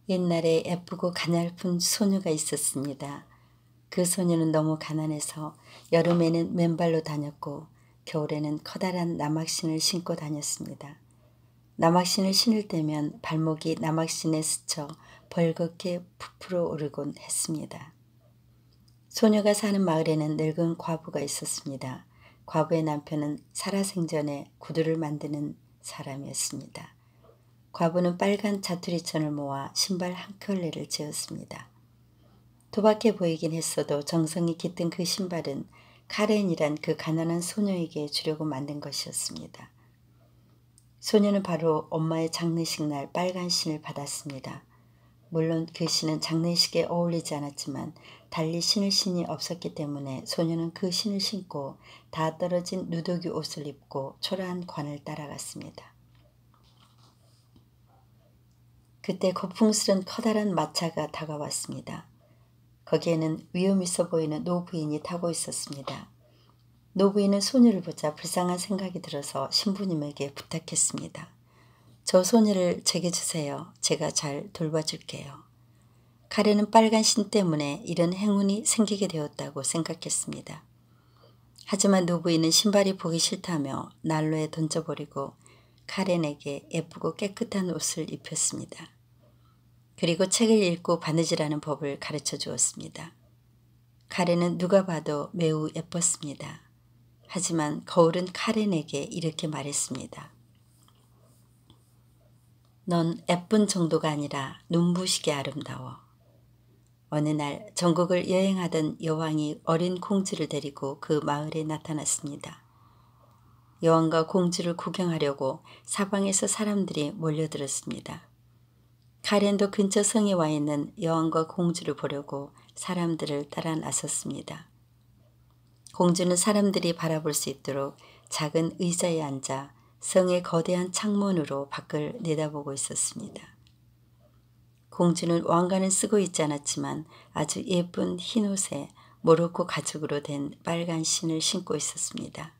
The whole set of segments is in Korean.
옛날에 예쁘고 가냘픈 소녀가 있었습니다. 그 소녀는 너무 가난해서 여름에는 맨발로 다녔고 겨울에는 커다란 나막신을 신고 다녔습니다. 나막신을 신을 때면 발목이 나막신에 스쳐 벌겋게 부풀어 오르곤 했습니다. 소녀가 사는 마을에는 늙은 과부가 있었습니다. 과부의 남편은 살아생전에 구두를 만드는 사람이었습니다. 과부는 빨간 자투리천을 모아 신발 한 켤레를 지었습니다. 도박해 보이긴 했어도 정성이 깃든 그 신발은 카렌이란 그 가난한 소녀에게 주려고 만든 것이었습니다. 소녀는 바로 엄마의 장례식 날 빨간 신을 받았습니다. 물론 그 신은 장례식에 어울리지 않았지만 달리 신을 신이 없었기 때문에 소녀는 그 신을 신고 다 떨어진 누더기 옷을 입고 초라한 관을 따라갔습니다. 그때 고풍스런 커다란 마차가 다가왔습니다. 거기에는 위험 있어 보이는 노부인이 타고 있었습니다. 노부인은 소녀를 보자 불쌍한 생각이 들어서 신부님에게 부탁했습니다. 저 소녀를 제게 주세요. 제가 잘 돌봐줄게요. 카렌은 빨간 신 때문에 이런 행운이 생기게 되었다고 생각했습니다. 하지만 노부인은 신발이 보기 싫다며 난로에 던져버리고 카렌에게 예쁘고 깨끗한 옷을 입혔습니다. 그리고 책을 읽고 바느질하는 법을 가르쳐 주었습니다. 카렌은 누가 봐도 매우 예뻤습니다. 하지만 거울은 카렌에게 이렇게 말했습니다. 넌 예쁜 정도가 아니라 눈부시게 아름다워. 어느 날 전국을 여행하던 여왕이 어린 공주를 데리고 그 마을에 나타났습니다. 여왕과 공주를 구경하려고 사방에서 사람들이 몰려들었습니다. 카렌도 근처 성에 와 있는 여왕과 공주를 보려고 사람들을 따라 나섰습니다. 공주는 사람들이 바라볼 수 있도록 작은 의자에 앉아 성의 거대한 창문으로 밖을 내다보고 있었습니다. 공주는 왕관은 쓰고 있지 않았지만 아주 예쁜 흰 옷에 모로코 가죽으로 된 빨간 신을 신고 있었습니다.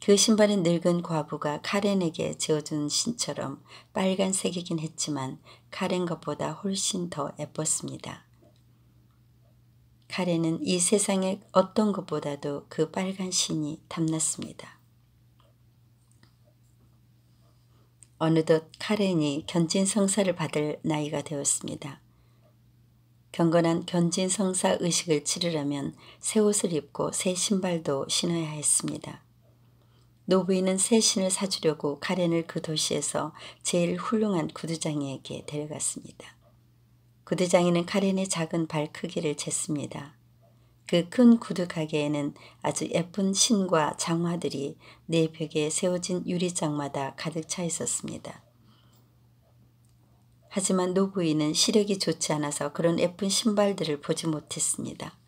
그 신발은 늙은 과부가 카렌에게 지어준 신처럼 빨간색이긴 했지만 카렌 것보다 훨씬 더 예뻤습니다. 카렌은 이 세상의 어떤 것보다도 그 빨간 신이 탐났습니다. 어느덧 카렌이 견진성사를 받을 나이가 되었습니다. 경건한 견진성사 의식을 치르려면 새 옷을 입고 새 신발도 신어야 했습니다. 노부인은 새 신을 사주려고 카렌을 그 도시에서 제일 훌륭한 구두장이에게 데려갔습니다. 구두장이는 카렌의 작은 발 크기를 쟀습니다. 그 큰 구두 가게에는 아주 예쁜 신과 장화들이 네 벽에 세워진 유리장마다 가득 차 있었습니다. 하지만 노부인은 시력이 좋지 않아서 그런 예쁜 신발들을 보지 못했습니다.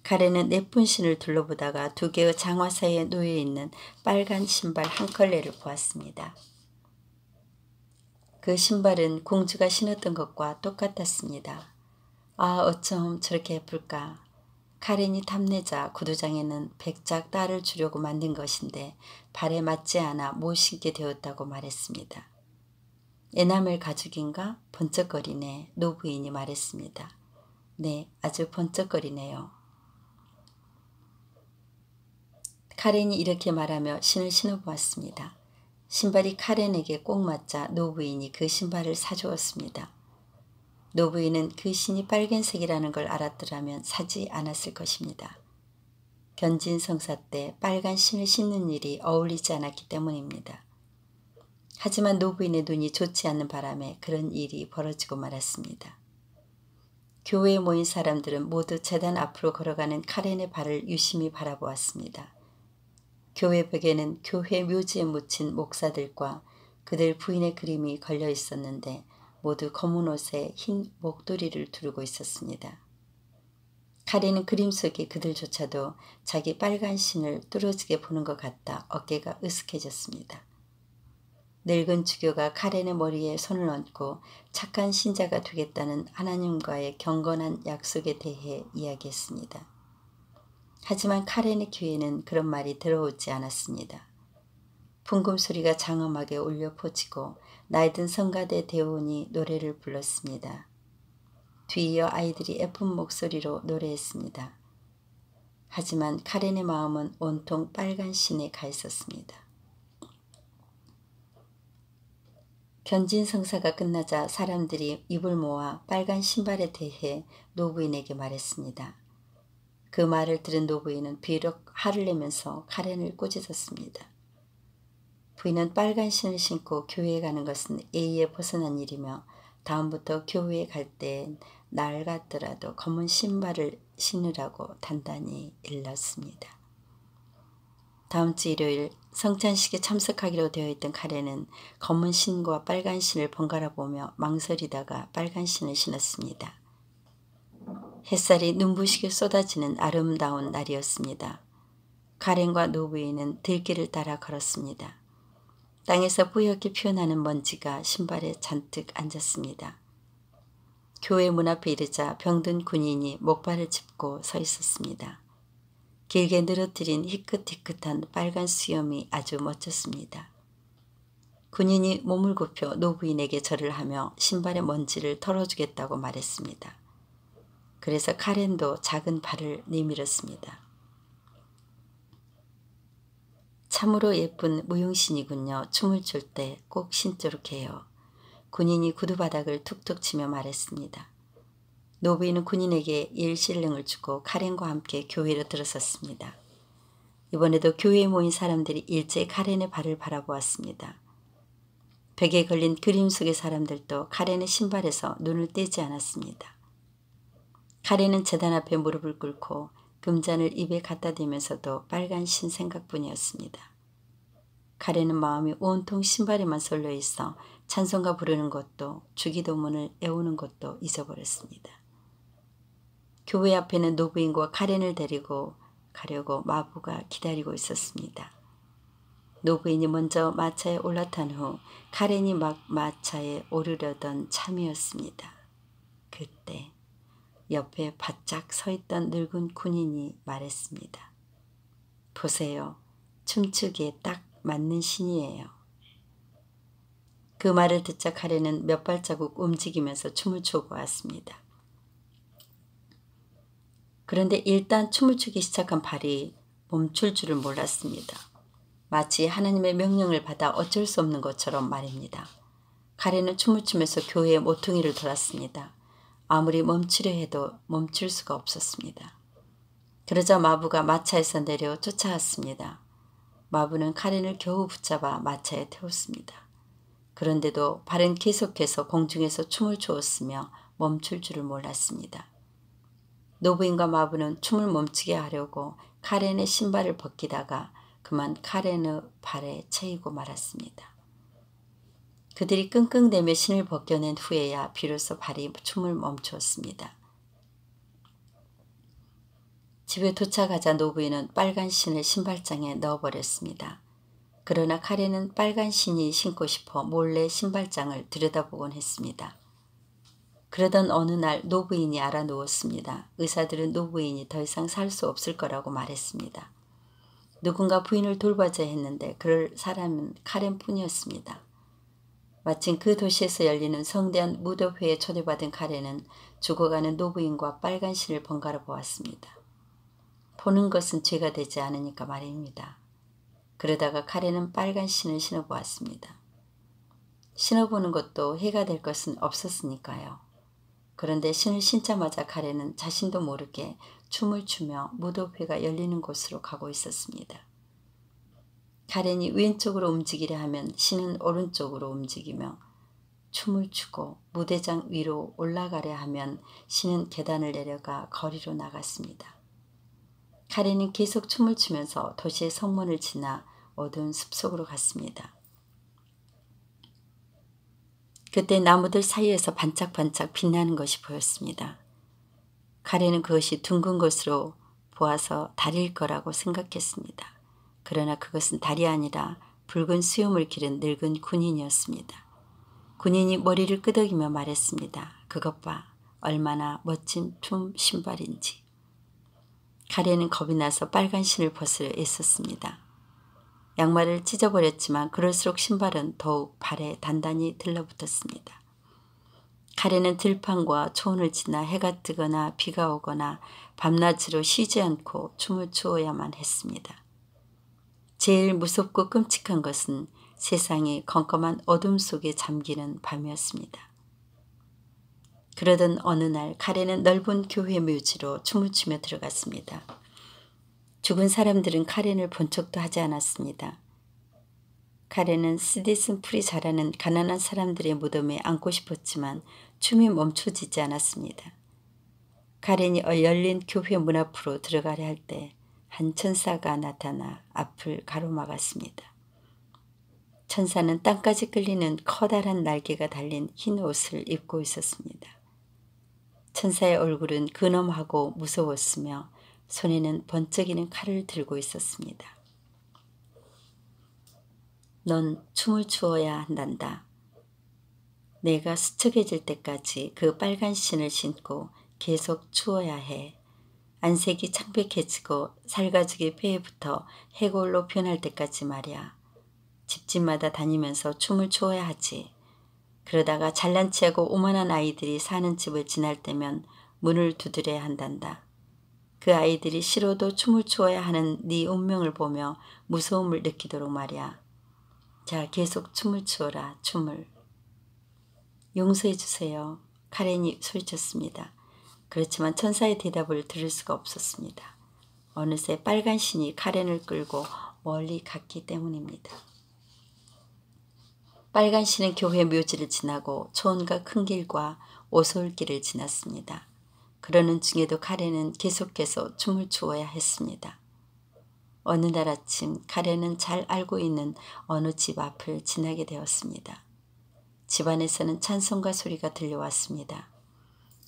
카렌은 예쁜 신을 둘러보다가 두 개의 장화 사이에 놓여있는 빨간 신발 한 컬레를 보았습니다. 그 신발은 공주가 신었던 것과 똑같았습니다. 아, 어쩜 저렇게 예쁠까. 카렌이 탐내자 구두장에는 백작 딸을 주려고 만든 것인데 발에 맞지 않아 못 신게 되었다고 말했습니다. 에나멜 가죽인가? 번쩍거리네. 노부인이 말했습니다. 네, 아주 번쩍거리네요. 카렌이 이렇게 말하며 신을 신어보았습니다. 신발이 카렌에게 꼭 맞자 노부인이 그 신발을 사주었습니다. 노부인은 그 신이 빨간색이라는 걸 알았더라면 사지 않았을 것입니다. 견진성사 때 빨간 신을 신는 일이 어울리지 않았기 때문입니다. 하지만 노부인의 눈이 좋지 않는 바람에 그런 일이 벌어지고 말았습니다. 교회에 모인 사람들은 모두 제단 앞으로 걸어가는 카렌의 발을 유심히 바라보았습니다. 교회 벽에는 교회 묘지에 묻힌 목사들과 그들 부인의 그림이 걸려 있었는데 모두 검은 옷에 흰 목도리를 두르고 있었습니다. 카렌은 그림 속의 그들조차도 자기 빨간 신을 뚫어지게 보는 것 같다 어깨가 으쓱해졌습니다. 늙은 주교가 카렌의 머리에 손을 얹고 착한 신자가 되겠다는 하나님과의 경건한 약속에 대해 이야기했습니다. 하지만 카렌의 귀에는 그런 말이 들어오지 않았습니다. 풍금소리가 장엄하게 울려 퍼지고 나이든 성가대 대원이 노래를 불렀습니다. 뒤이어 아이들이 예쁜 목소리로 노래했습니다. 하지만 카렌의 마음은 온통 빨간 신에 가 있었습니다. 견진성사가 끝나자 사람들이 입을 모아 빨간 신발에 대해 노부인에게 말했습니다. 그 말을 들은 노부인은 비록 화를 내면서 카렌을 꾸짖었습니다. 부인은 빨간 신을 신고 교회에 가는 것은 예의에 벗어난 일이며 다음부터 교회에 갈 때 날 같더라도 검은 신발을 신으라고 단단히 일렀습니다. 다음 주 일요일 성찬식에 참석하기로 되어 있던 카렌은 검은 신과 빨간 신을 번갈아 보며 망설이다가 빨간 신을 신었습니다. 햇살이 눈부시게 쏟아지는 아름다운 날이었습니다. 카렌과 노부인은 들길을 따라 걸었습니다. 땅에서 뿌옇게 피어나는 먼지가 신발에 잔뜩 앉았습니다. 교회 문 앞에 이르자 병든 군인이 목발을 짚고 서 있었습니다. 길게 늘어뜨린 희끗희끗한 빨간 수염이 아주 멋졌습니다. 군인이 몸을 굽혀 노부인에게 절을 하며 신발의 먼지를 털어주겠다고 말했습니다. 그래서 카렌도 작은 발을 내밀었습니다. 참으로 예쁜 무용신이군요. 춤을 출 때 꼭 신도록 해요. 군인이 구두바닥을 툭툭 치며 말했습니다. 노부인은 군인에게 1실링을 주고 카렌과 함께 교회로 들어섰습니다. 이번에도 교회에 모인 사람들이 일제히 카렌의 발을 바라보았습니다. 벽에 걸린 그림 속의 사람들도 카렌의 신발에서 눈을 떼지 않았습니다. 카렌은 제단 앞에 무릎을 꿇고 금잔을 입에 갖다 대면서도 빨간 신 생각뿐이었습니다. 카렌은 마음이 온통 신발에만 쏠려 있어 찬송가 부르는 것도 주기도문을 애우는 것도 잊어버렸습니다. 교회 앞에는 노부인과 카렌을 데리고 가려고 마부가 기다리고 있었습니다. 노부인이 먼저 마차에 올라탄 후 카렌이 막 마차에 오르려던 참이었습니다. 그때 옆에 바짝 서 있던 늙은 군인이 말했습니다. 보세요. 춤추기에 딱 맞는 신이에요. 그 말을 듣자 카렌은 몇 발자국 움직이면서 춤을 추고 왔습니다. 그런데 일단 춤을 추기 시작한 발이 멈출 줄을 몰랐습니다. 마치 하나님의 명령을 받아 어쩔 수 없는 것처럼 말입니다. 카렌은 춤을 추면서 교회의 모퉁이를 돌았습니다. 아무리 멈추려 해도 멈출 수가 없었습니다. 그러자 마부가 마차에서 내려 쫓아왔습니다. 마부는 카렌을 겨우 붙잡아 마차에 태웠습니다. 그런데도 발은 계속해서 공중에서 춤을 추었으며 멈출 줄을 몰랐습니다. 노부인과 마부는 춤을 멈추게 하려고 카렌의 신발을 벗기다가 그만 카렌의 발에 채이고 말았습니다. 그들이 끙끙대며 신을 벗겨낸 후에야 비로소 발이 춤을 멈추었습니다. 집에 도착하자 노부인은 빨간 신을 신발장에 넣어버렸습니다. 그러나 카렌은 빨간 신이 신고 싶어 몰래 신발장을 들여다보곤 했습니다. 그러던 어느 날 노부인이 알아누웠습니다. 의사들은 노부인이 더 이상 살 수 없을 거라고 말했습니다. 누군가 부인을 돌봐줘야 했는데 그럴 사람은 카렌뿐이었습니다. 마침 그 도시에서 열리는 성대한 무도회에 초대받은 카렌은 죽어가는 노부인과 빨간 신을 번갈아 보았습니다. 보는 것은 죄가 되지 않으니까 말입니다. 그러다가 카렌은 빨간 신을 신어보았습니다. 신어보는 것도 해가 될 것은 없었으니까요. 그런데 신을 신자마자 카렌은 자신도 모르게 춤을 추며 무도회가 열리는 곳으로 가고 있었습니다. 카렌이 왼쪽으로 움직이려 하면 신은 오른쪽으로 움직이며 춤을 추고 무대장 위로 올라가려 하면 신은 계단을 내려가 거리로 나갔습니다. 카렌은 계속 춤을 추면서 도시의 성문을 지나 어두운 숲속으로 갔습니다. 그때 나무들 사이에서 반짝반짝 빛나는 것이 보였습니다. 카렌은 그것이 둥근 것으로 보아서 달일 거라고 생각했습니다. 그러나 그것은 달이 아니라 붉은 수염을 기른 늙은 군인이었습니다. 군인이 머리를 끄덕이며 말했습니다. 그것 봐, 얼마나 멋진 춤 신발인지. 카렌은 겁이 나서 빨간 신을 벗으려 애썼습니다. 양말을 찢어버렸지만 그럴수록 신발은 더욱 발에 단단히 들러붙었습니다. 카렌은 들판과 초원을 지나 해가 뜨거나 비가 오거나 밤낮으로 쉬지 않고 춤을 추어야만 했습니다. 제일 무섭고 끔찍한 것은 세상이 컴컴한 어둠 속에 잠기는 밤이었습니다. 그러던 어느 날 카렌은 넓은 교회 묘지로 춤을 추며 들어갔습니다. 죽은 사람들은 카렌을 본 척도 하지 않았습니다. 카렌은 쓰디쓴 풀이 자라는 가난한 사람들의 무덤에 앉고 싶었지만 춤이 멈춰지지 않았습니다. 카렌이 열린 교회 문 앞으로 들어가려 할 때 한 천사가 나타나 앞을 가로막았습니다. 천사는 땅까지 끌리는 커다란 날개가 달린 흰 옷을 입고 있었습니다. 천사의 얼굴은 근엄하고 무서웠으며 손에는 번쩍이는 칼을 들고 있었습니다. 넌 춤을 추어야 한단다. 내가 수척해질 때까지 그 빨간 신을 신고 계속 추어야 해. 안색이 창백해지고 살가죽이 폐에 붙어 해골로 변할 때까지 말이야. 집집마다 다니면서 춤을 추어야 하지. 그러다가 잘난 체하고 오만한 아이들이 사는 집을 지날 때면 문을 두드려야 한단다. 그 아이들이 싫어도 춤을 추어야 하는 네 운명을 보며 무서움을 느끼도록 말이야. 자, 계속 춤을 추어라, 춤을. 용서해 주세요. 카렌이 소리쳤습니다. 그렇지만 천사의 대답을 들을 수가 없었습니다. 어느새 빨간 신이 카렌을 끌고 멀리 갔기 때문입니다. 빨간 신은 교회 묘지를 지나고 초원과 큰 길과 오솔길을 지났습니다. 그러는 중에도 카렌은 계속해서 춤을 추어야 했습니다. 어느 날 아침 카렌은 잘 알고 있는 어느 집 앞을 지나게 되었습니다. 집 안에서는 찬송가 소리가 들려왔습니다.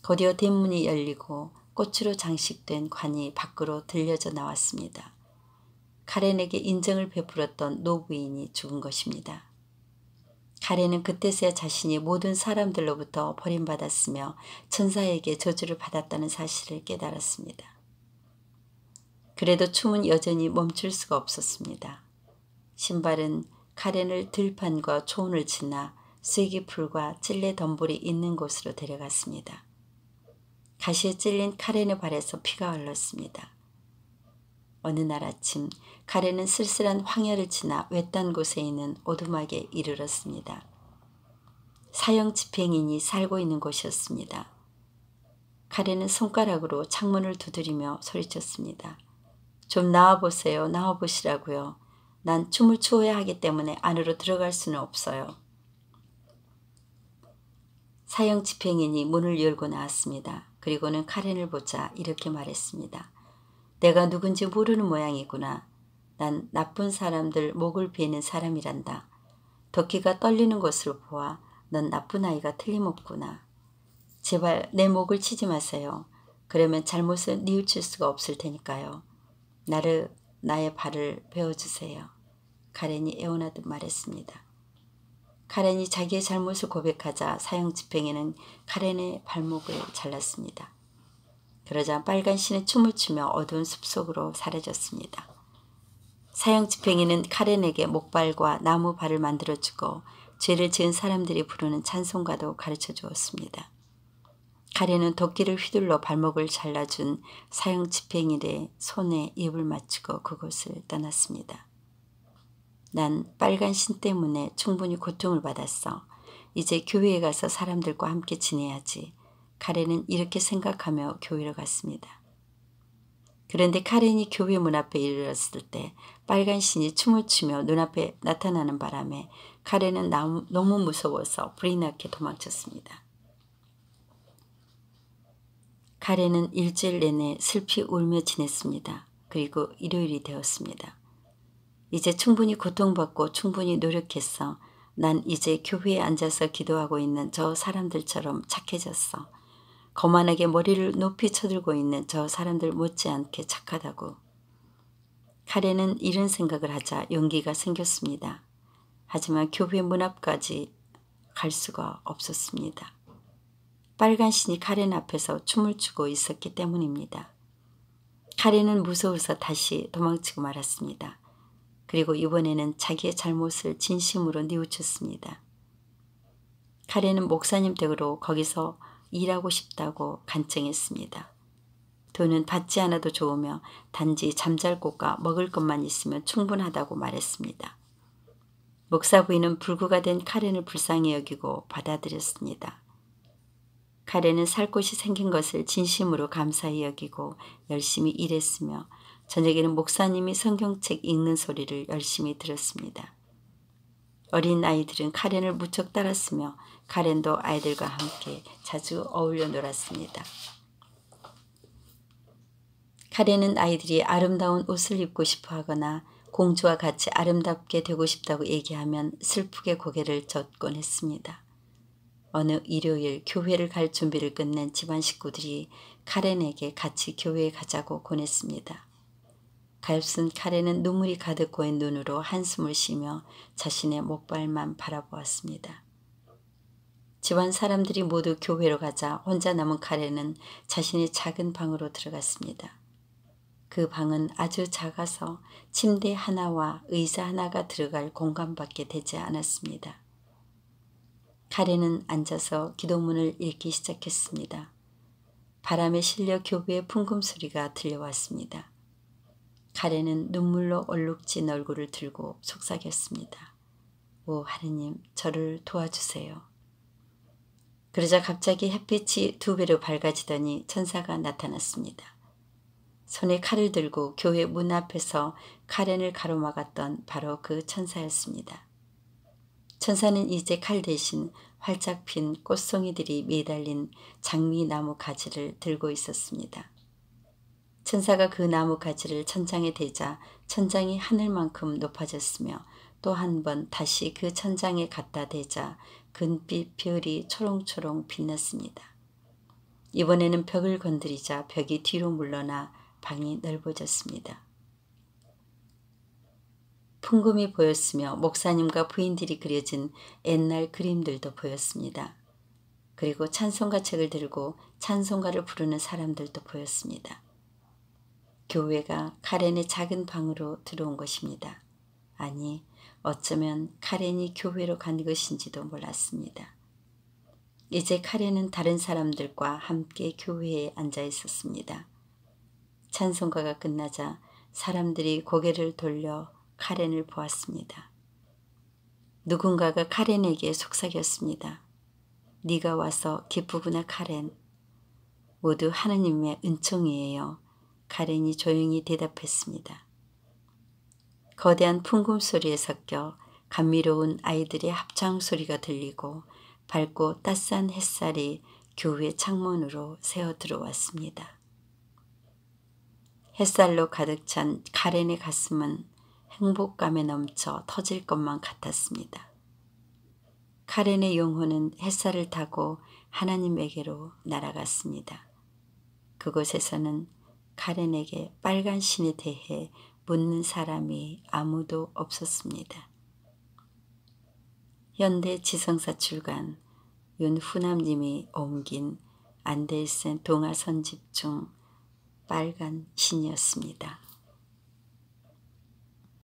곧이어 대문이 열리고 꽃으로 장식된 관이 밖으로 들려져 나왔습니다. 카렌에게 인정을 베풀었던 노부인이 죽은 것입니다. 카렌은 그때서야 자신이 모든 사람들로부터 버림받았으며 천사에게 저주를 받았다는 사실을 깨달았습니다. 그래도 춤은 여전히 멈출 수가 없었습니다. 신발은 카렌을 들판과 초원을 지나 쐐기풀과 찔레 덤불이 있는 곳으로 데려갔습니다. 가시에 찔린 카렌의 발에서 피가 흘렀습니다. 어느 날 아침 카렌은 쓸쓸한 황야를 지나 외딴 곳에 있는 오두막에 이르렀습니다. 사형 집행인이 살고 있는 곳이었습니다. 카렌은 손가락으로 창문을 두드리며 소리쳤습니다. 좀 나와보세요. 나와보시라고요. 난 춤을 추어야 하기 때문에 안으로 들어갈 수는 없어요. 사형 집행인이 문을 열고 나왔습니다. 그리고는 카렌을 보자 이렇게 말했습니다. 내가 누군지 모르는 모양이구나. 난 나쁜 사람들 목을 베는 사람이란다. 도끼가 떨리는 것으로 보아 넌 나쁜 아이가 틀림없구나. 제발 내 목을 치지 마세요. 그러면 잘못을 뉘우칠 수가 없을 테니까요. 나의 발을 베어주세요. 카렌이 애원하듯 말했습니다. 카렌이 자기의 잘못을 고백하자 사형 집행에는 카렌의 발목을 잘랐습니다. 그러자 빨간 신은 춤을 추며 어두운 숲속으로 사라졌습니다. 사형 집행인은 카렌에게 목발과 나무 발을 만들어주고 죄를 지은 사람들이 부르는 찬송가도 가르쳐 주었습니다. 카렌은 도끼를 휘둘러 발목을 잘라준 사형 집행인의 손에 입을 맞추고 그곳을 떠났습니다. 난 빨간 신 때문에 충분히 고통을 받았어. 이제 교회에 가서 사람들과 함께 지내야지. 카렌은 이렇게 생각하며 교회로 갔습니다. 그런데 카렌이 교회 문 앞에 이르렀을 때 빨간 신이 춤을 추며 눈앞에 나타나는 바람에 카렌은 너무 무서워서 불이 나게 도망쳤습니다. 카렌은 일주일 내내 슬피 울며 지냈습니다. 그리고 일요일이 되었습니다. 이제 충분히 고통받고 충분히 노력했어. 난 이제 교회에 앉아서 기도하고 있는 저 사람들처럼 착해졌어. 거만하게 머리를 높이 쳐들고 있는 저 사람들 못지않게 착하다고. 카렌은 이런 생각을 하자 용기가 생겼습니다. 하지만 교회 문 앞까지 갈 수가 없었습니다. 빨간 신이 카렌 앞에서 춤을 추고 있었기 때문입니다. 카렌은 무서워서 다시 도망치고 말았습니다. 그리고 이번에는 자기의 잘못을 진심으로 뉘우쳤습니다. 카렌은 목사님 댁으로 거기서 일하고 싶다고 간청했습니다. 돈은 받지 않아도 좋으며 단지 잠잘 곳과 먹을 것만 있으면 충분하다고 말했습니다. 목사 부인은 불구가 된 카렌을 불쌍히 여기고 받아들였습니다. 카렌은 살 곳이 생긴 것을 진심으로 감사히 여기고 열심히 일했으며 저녁에는 목사님이 성경책 읽는 소리를 열심히 들었습니다. 어린 아이들은 카렌을 무척 따랐으며 카렌도 아이들과 함께 자주 어울려 놀았습니다. 카렌은 아이들이 아름다운 옷을 입고 싶어 하거나 공주와 같이 아름답게 되고 싶다고 얘기하면 슬프게 고개를 젓곤 했습니다. 어느 일요일 교회를 갈 준비를 끝낸 집안 식구들이 카렌에게 같이 교회에 가자고 권했습니다. 가엾은 카렌은 눈물이 가득 고인 눈으로 한숨을 쉬며 자신의 목발만 바라보았습니다. 집안 사람들이 모두 교회로 가자 혼자 남은 카렌은 자신의 작은 방으로 들어갔습니다. 그 방은 아주 작아서 침대 하나와 의자 하나가 들어갈 공간밖에 되지 않았습니다. 카렌은 앉아서 기도문을 읽기 시작했습니다. 바람에 실려 교회의 풍금 소리가 들려왔습니다. 카렌은 눈물로 얼룩진 얼굴을 들고 속삭였습니다. 오 하느님, 저를 도와주세요. 그러자 갑자기 햇빛이 2배로 밝아지더니 천사가 나타났습니다. 손에 칼을 들고 교회 문 앞에서 카렌을 가로막았던 바로 그 천사였습니다. 천사는 이제 칼 대신 활짝 핀 꽃송이들이 매달린 장미나무 가지를 들고 있었습니다. 천사가 그 나무 가지를 천장에 대자 천장이 하늘만큼 높아졌으며 또 한 번 다시 그 천장에 갖다 대자 금빛 별이 초롱초롱 빛났습니다. 이번에는 벽을 건드리자 벽이 뒤로 물러나 방이 넓어졌습니다. 풍금이 보였으며 목사님과 부인들이 그려진 옛날 그림들도 보였습니다. 그리고 찬송가 책을 들고 찬송가를 부르는 사람들도 보였습니다. 교회가 카렌의 작은 방으로 들어온 것입니다. 아니, 어쩌면 카렌이 교회로 간 것인지도 몰랐습니다. 이제 카렌은 다른 사람들과 함께 교회에 앉아 있었습니다. 찬송가가 끝나자 사람들이 고개를 돌려 카렌을 보았습니다. 누군가가 카렌에게 속삭였습니다. 네가 와서 기쁘구나 카렌. 모두 하느님의 은총이에요. 카렌이 조용히 대답했습니다. 거대한 풍금 소리에 섞여 감미로운 아이들의 합창 소리가 들리고 밝고 따스한 햇살이 교회 창문으로 새어 들어왔습니다. 햇살로 가득 찬 카렌의 가슴은 행복감에 넘쳐 터질 것만 같았습니다. 카렌의 영혼은 햇살을 타고 하나님에게로 날아갔습니다. 그곳에서는 카렌에게 빨간 신에 대해 묻는 사람이 아무도 없었습니다. 현대 지성사 출간 윤후남님이 옮긴 안데르센 동화 선집 중 빨간 신이었습니다.